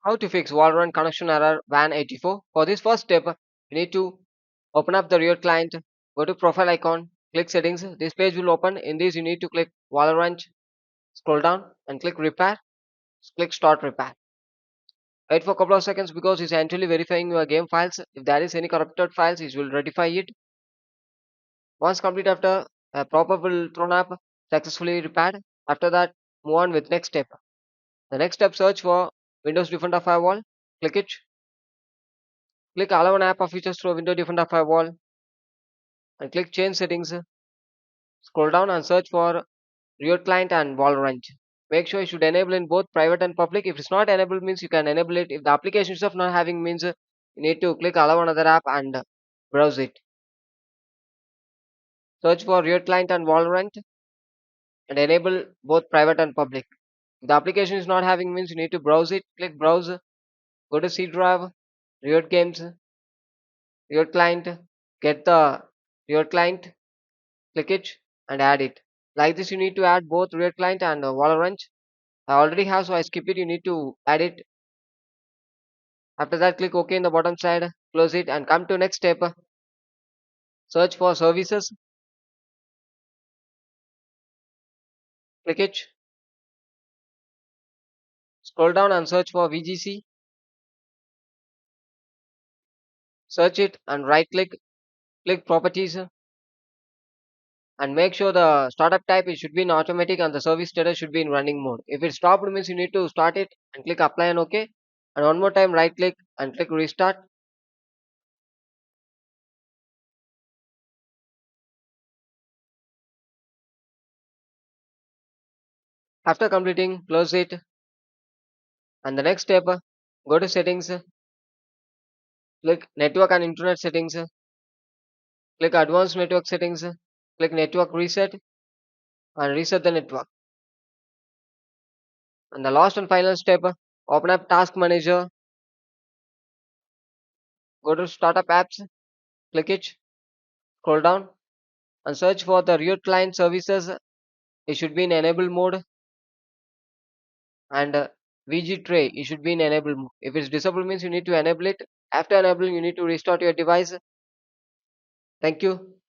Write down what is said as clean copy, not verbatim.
How to fix Valorant Connection Error WAN 84? For this first step, you need to open up the Riot client, go to profile icon, click settings. This page will open. In this, you need to click Valorant, scroll down and click repair, click start repair. Wait for a couple of seconds because it's actually verifying your game files. If there is any corrupted files, it will rectify it. Once complete after a proper will thrown up successfully repaired. After that, move on with next step. The next step search for Windows Defender Firewall. Click it. Click allow an app or features through Windows Defender Firewall and click change settings. Scroll down and search for Riot client and Valorant. Make sure you should enable in both private and public. If it's not enabled means you can enable it. If the application itself not having means you need to click allow another app and browse it. Search for Riot client and Valorant and enable both private and public. If the application is not having means you need to browse it. Click browse. Go to C drive, Riot games, Riot client. Get the Riot client. Click it and add it. Like this, you need to add both Riot client and Valorant. I already have, so I skip it. You need to add it. After that, click OK in the bottom side, close it, and come to next step. Search for services. Click it. Scroll down and search for VGC. Search it and right click. Click properties and make sure the startup type it should be in automatic and the service status should be in running mode. If it stopped means you need to start it and click apply and OK. And one more time, right click and click restart. After completing, close it. And the next step, go to settings, click network and internet settings, click advanced network settings, click network reset and reset the network. And the last and final step, open up task manager, go to startup apps, click it, scroll down and search for the real client services. It should be in enable mode and VG tray it should be in enable mode. If it's disabled means you need to enable it. After enabling you need to restart your device. Thank you.